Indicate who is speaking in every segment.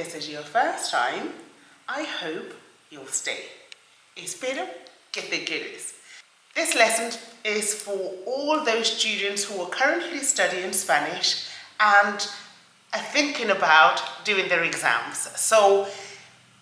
Speaker 1: this is your first time, I hope you'll stay. Espero que te quedes. This lesson is for all those students who are currently studying Spanish and are thinking about doing their exams. So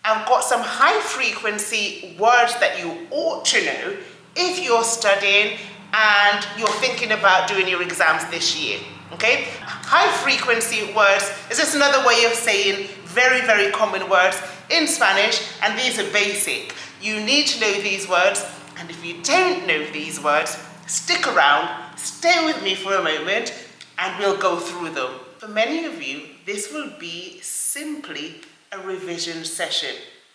Speaker 1: I've got some high frequency words that you ought to know if you're studying and you're thinking about doing your exams this year. Okay? High frequency words is just another way of saying very, very common words in Spanish, and these are basic. You need to know these words, and if you don't know these words, stick around, stay with me for a moment, and we'll go through them. For many of you, this will be simply a revision session.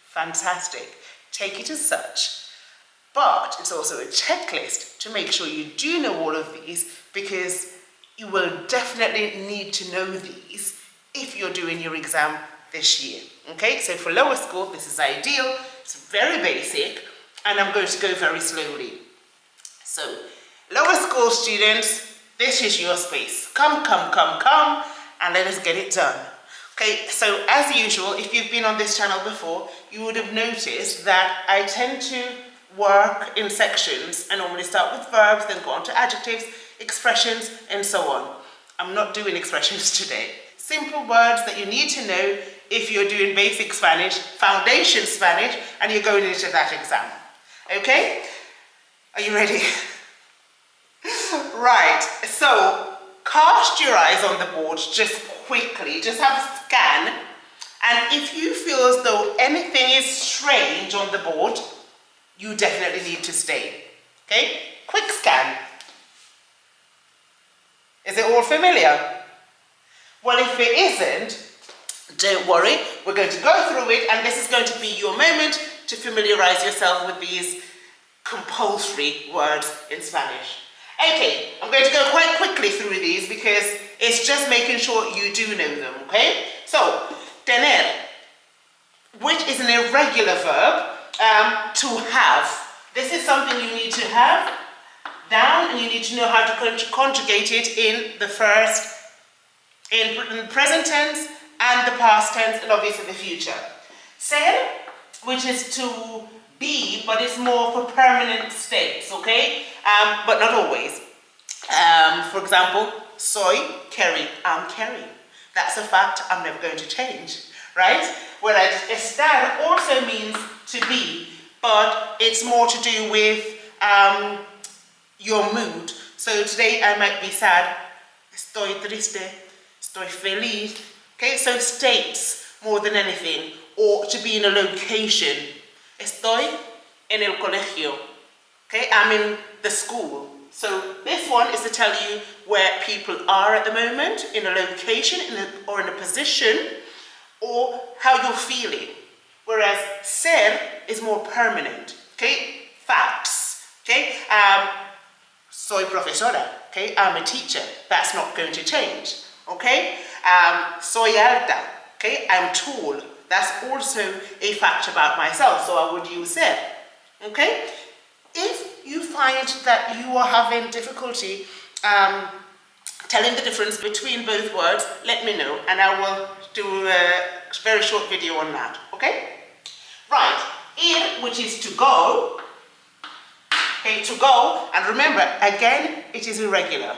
Speaker 1: Fantastic. Take it as such. But it's also a checklist to make sure you do know all of these, because you will definitely need to know these if you're doing your exam this year. Okay, so for lower school, this is ideal. It's very basic, and I'm going to go very slowly. So, lower school students, this is your space. Come, and let us get it done. Okay, so as usual, if you've been on this channel before, you would have noticed that I tend to work in sections. I normally start with verbs, then go on to adjectives, expressions, and so on. I'm not doing expressions today. Simple words that you need to know if you're doing basic Spanish, foundation Spanish, and you're going into that exam. Okay? Are you ready? Right, so cast your eyes on the board just quickly, just have a scan, and if you feel as though anything is strange on the board, you definitely need to stay. Okay? Quick scan. Is it all familiar? Well, if it isn't, don't worry. We're going to go through it, and this is going to be your moment to familiarize yourself with these compulsory words in Spanish. Okay, I'm going to go quite quickly through these because it's just making sure you do know them, okay? So, tener, which is an irregular verb, to have. This is something you need to have down, and you need to know how to conjugate it in the present tense and the past tense, and obviously the future. Ser, which is to be, but it's more for permanent states, okay? But not always. For example, soy Kerry, I'm Kerry. That's a fact I'm never going to change, right? Whereas estar also means to be, but it's more to do with your mood. So today I might be sad, estoy triste, estoy feliz. Okay, so states more than anything, or to be in a location. Estoy en el colegio. Okay, I'm in the school. So this one is to tell you where people are at the moment, in a location, or in a position, or how you're feeling. Whereas ser is more permanent. Okay, facts. Okay, soy profesora. Okay, I'm a teacher. That's not going to change. Okay, soy alta. Okay, I'm tall. That's also a fact about myself, so I would use ser. Okay, if you find that you are having difficulty telling the difference between both words, let me know, and I will do a very short video on that. Okay, right, ir, which is to go. Okay, to go, and remember, again, it is irregular.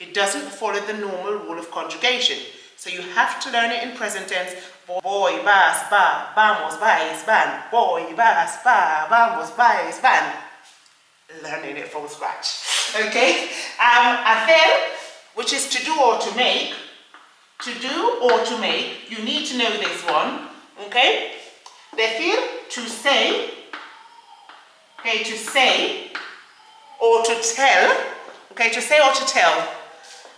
Speaker 1: It doesn't follow the normal rule of conjugation. So you have to learn it in present tense. Voy, vas, va, vamos, vais, van. Voy, vas, va, vamos, vais, van. Learning it from scratch. Okay? Hacer, which is to do or to make. To do or to make. You need to know this one. Okay? Decir, to say. Okay, to say. Or to tell. Okay, to say or to tell.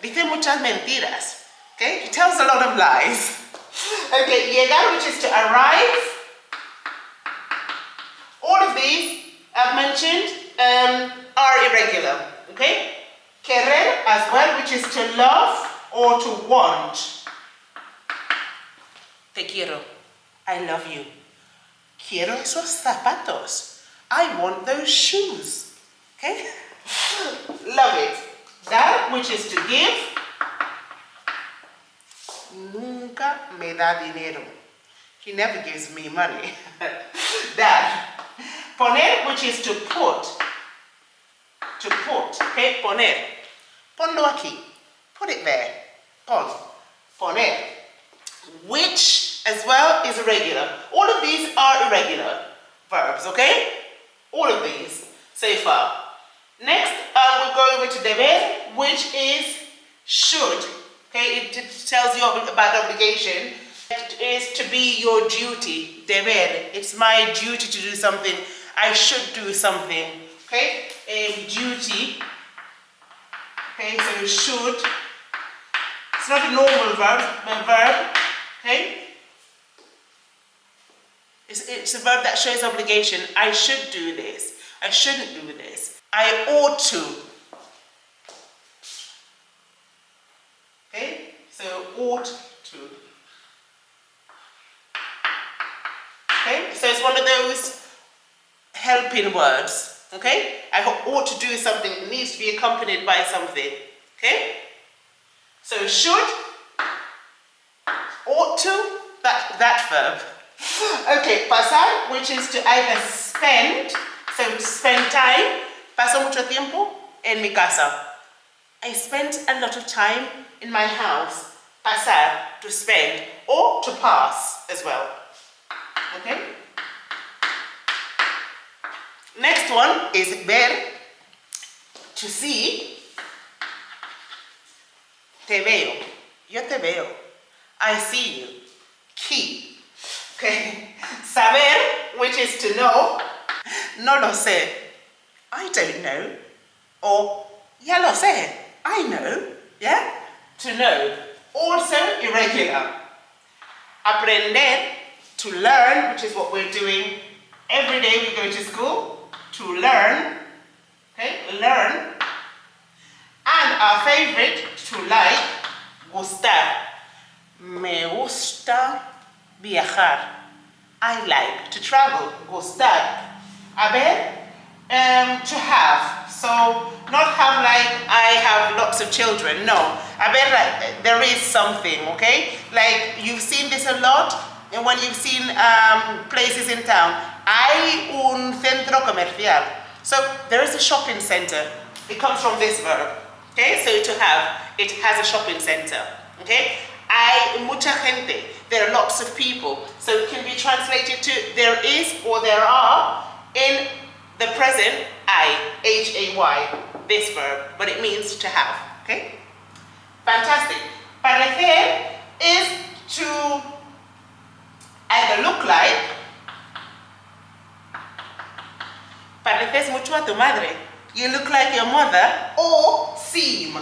Speaker 1: Dice muchas mentiras. Okay, he tells a lot of lies. Okay, llegar, which is to arrive. All of these I've mentioned are irregular. Okay, querer as well, which is to love or to want. Te quiero. I love you. Quiero esos zapatos. I want those shoes. Okay, love it. Dar, which is to give. Nunca me da dinero. He never gives me money. Dad. Poner, which is to put. To put. Okay, poner. Ponlo aquí. Put it there. Pon. Poner. Which as well is irregular. All of these are irregular verbs, okay? All of these so far. Next, we'll go over to deber, which is should. Okay, it tells you about obligation. It is to be your duty. Deber. It's my duty to do something. I should do something. Okay, duty. Okay, so should. It's not a normal verb. Okay. It's a verb that shows obligation. I should do this. I shouldn't do this. I ought to. Okay? So ought to. Okay? So it's one of those helping words. Okay? I ought to do something. It needs to be accompanied by something. Okay? So should, ought to, that verb. Okay, pasar, which is to either spend, so to spend time. Paso mucho tiempo en mi casa. I spent a lot of time in my house. Pasar, to spend, or to pass as well. Okay? Next one is ver, to see. Te veo. Yo te veo. I see you. Key. Okay, saber, which is to know. No lo sé. I don't know. Or ya lo sé. I know. Yeah? To know. Also irregular. Aprender, to learn, which is what we're doing every day we go to school. To learn. Okay, learn. And our favorite, to like, gustar. Me gusta viajar. I like to travel. Gustar. A ver, to have. So not have like I have lots of children. No. A ver, like there is something. Okay. Like you've seen this a lot, and when you've seen places in town. Hay un centro comercial. So there is a shopping center. It comes from this verb. Okay. So to have. It has a shopping center. Okay. Hay mucha gente. There are lots of people. So it can be translated to there is or there are in the present I, H-A-Y, this verb, but it means to have. Okay? Fantastic. Parecer is to either look like. Pareces mucho a tu madre. You look like your mother, or seem.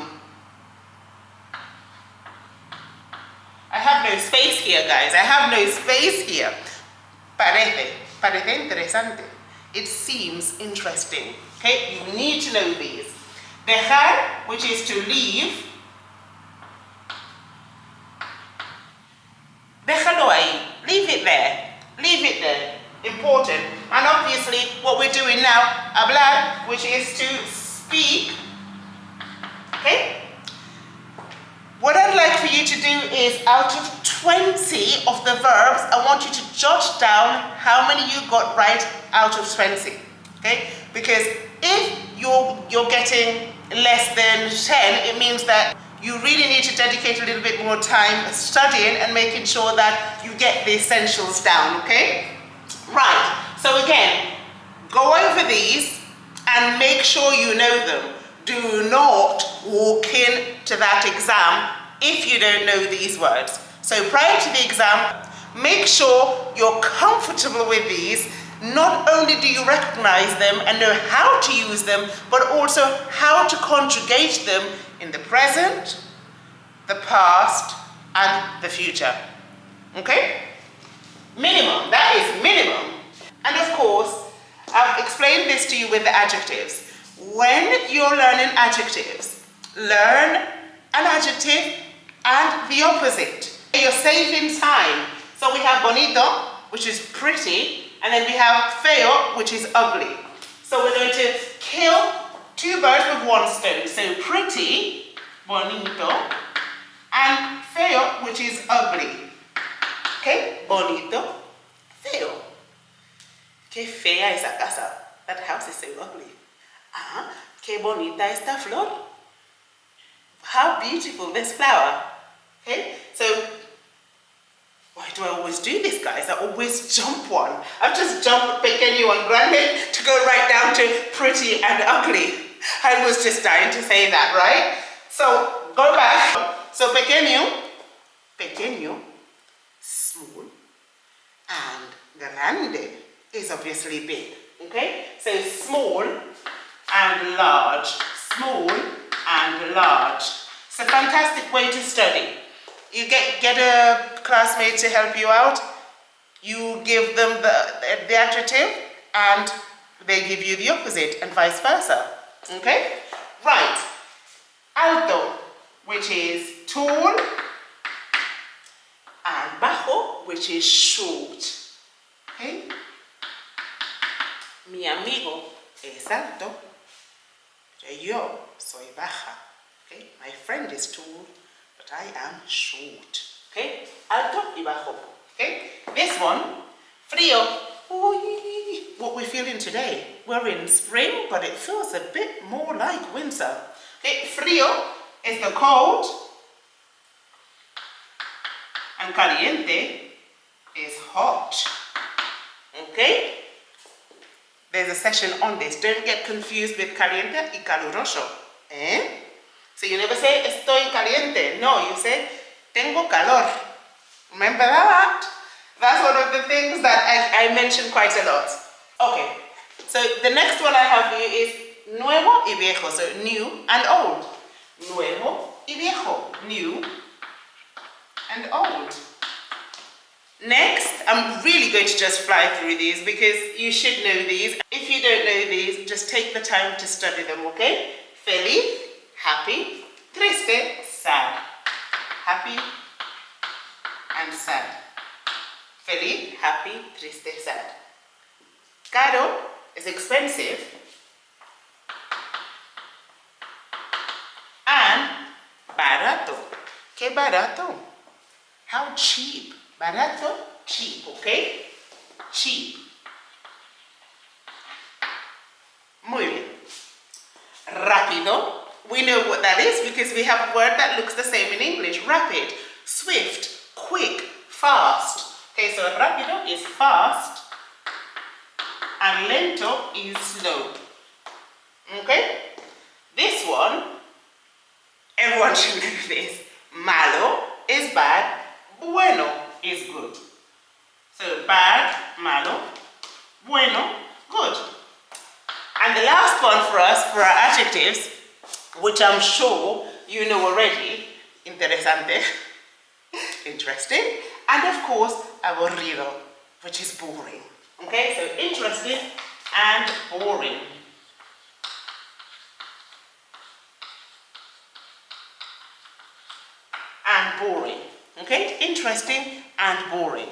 Speaker 1: I have no space here, guys. I have no space here. Parece. Parece interesante. It seems interesting. Okay? You need to know these. Dejar, which is to leave. Déjalo ahí. Leave it there. Leave it there. Important. And obviously, what we're doing now, hablar, which is to speak. Okay? What I'd like for you to do is, out of 20 of the verbs, I want you to jot down how many you got right out of 20. Okay? Because if you're getting less than 10, it means that you really need to dedicate a little bit more time studying and making sure that you get the essentials down. Okay? Right. So again, go over these and make sure you know them. Do not walk into that exam if you don't know these words. So prior to the exam, make sure you're comfortable with these. Not only do you recognize them and know how to use them, but also how to conjugate them in the present, the past, and the future. Okay? Minimum. That is minimum. And of course, I've explained this to you with the adjectives. When you're learning adjectives, learn an adjective and the opposite. You're saving time. So we have bonito, which is pretty, and then we have feo, which is ugly. So we're going to kill two birds with one stone. So pretty, bonito, and feo, which is ugly. Okay, bonito, Qué fea esa casa. That house is so ugly. Ah, qué bonita esta flor. How beautiful this flower. Okay, so why do I always do this, guys? I always jump one. I've just jumped pequeño and grande to go right down to pretty and ugly. I was just dying to say that, right? So go back. So pequeño, small, and grande is obviously big. Okay? So small and large. Small and large. It's a fantastic way to study. You get a classmate to help you out. You give them the adjective and they give you the opposite and vice versa. Okay? Right. Alto, which is tall, and bajo, which is short. Okay? Mi amigo es alto, yo soy baja. Okay? My friend is tall, but I am short. Okay? Alto y bajo. Okay? This one, frío. Ooh, what we're feeling today. We're in spring, but it feels a bit more like winter. Okay? Frío is the cold, and caliente is hot. Okay? There's a session on this. Don't get confused with caliente y caluroso. Eh? So you never say estoy caliente. No, you say tengo calor. Remember that? That's one of the things that I mention quite a lot. Okay, so the next one I have here is nuevo y viejo. So new and old. Nuevo y viejo. New and old. Next, I'm really going to just fly through these because you should know these. If you don't know these, just take the time to study them, okay? Feliz, happy. Triste, sad. Happy and sad. Feliz, happy, triste, sad. Caro is expensive. And barato. ¿Qué barato? How cheap. Barato, cheap, okay? Cheap. Muy bien. Rápido. We know what that is because we have a word that looks the same in English. Rapid, swift, quick, fast. Okay, so rápido is fast and lento is slow. Okay? This one, everyone should know this. Malo is bad, bueno is good. So bad, malo, bueno, good. And the last one for us, for our adjectives, which I'm sure you know already, interesante, interesting, and of course, aburrido, which is boring. Okay, so interesting and boring. And boring. Okay, interesting and boring.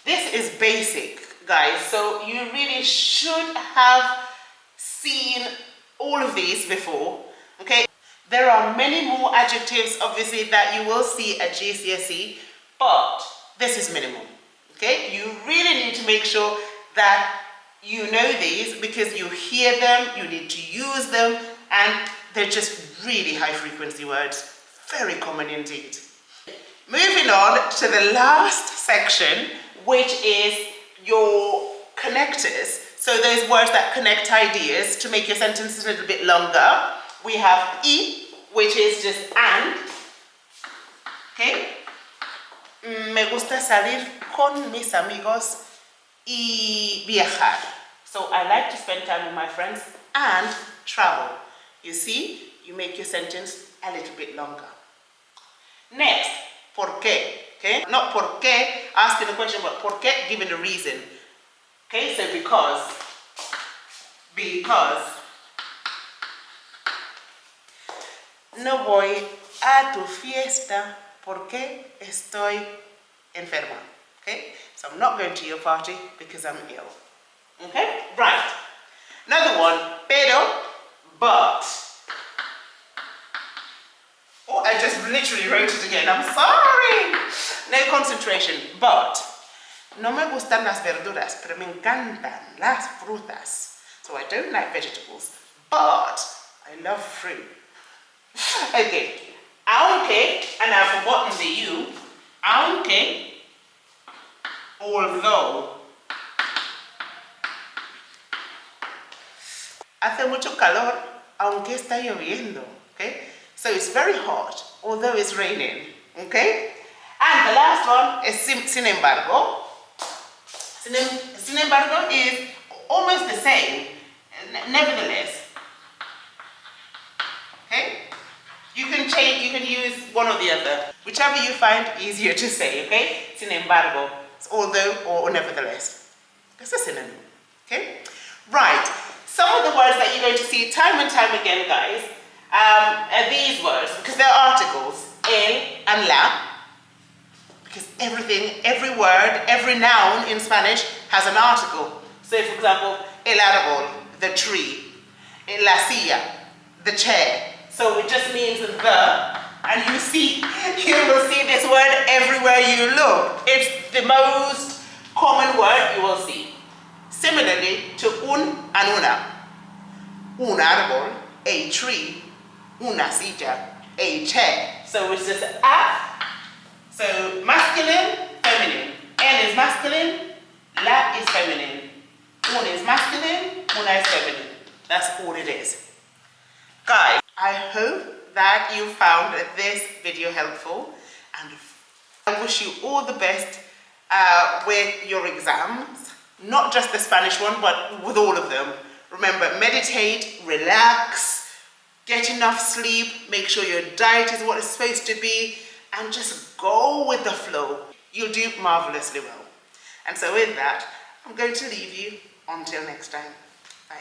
Speaker 1: This is basic, guys, so you really should have seen all of these before. Okay, there are many more adjectives obviously that you will see at GCSE, but this is minimum. Okay, you really need to make sure that you know these because you hear them, you need to use them, and they're just really high frequency words. Very common indeed. Moving on to the last section, which is your connectors. So those words that connect ideas to make your sentences a little bit longer. We have y, which is just and. Okay? Me gusta salir con mis amigos y viajar. So I like to spend time with my friends and travel. You see, you make your sentence a little bit longer. Next, ¿por qué? Okay? Not por qué, asking a question, but por qué, giving a reason. Okay, so because. No voy a tu fiesta porque estoy enferma. Okay, so I'm not going to your party because I'm ill. Okay, right. Another one, pero, but. Oh, I just literally wrote it again. I'm sorry. No concentration. But No me gustan las verduras, pero me encantan las frutas. So I don't like vegetables, but I love fruit. Okay. Aunque, and I've forgotten the U. Aunque, although. Hace mucho calor, aunque está lloviendo. Okay? So it's very hot, although it's raining. Okay? And the last one is sin embargo. Sin embargo is almost the same. Nevertheless. Okay? You can change, you can use one or the other. Whichever you find easier to say, okay? Sin embargo. It's although or nevertheless. It's a synonym. Okay? Right. Some of the words that you're going to see time and time again, guys, are these words, because they're articles. El and la. Because every word, every noun in Spanish has an article. So, for example, el árbol, the tree. La silla, the chair. So it just means the, and you will see this word everywhere you look. It's the most common word you will see. Similarly to un and una. Un árbol, a tree. Una silla, a chair. So it's just a. So masculine, feminine. El is masculine, la is feminine. Un is masculine, una is feminine. That's all it is. Guys, I hope that you found this video helpful, and I wish you all the best with your exams. Not just the Spanish one, but with all of them. Remember, meditate, relax, get enough sleep, make sure your diet is what it's supposed to be, and just go with the flow. You'll do marvelously well. And so with that, I'm going to leave you until next time. Bye.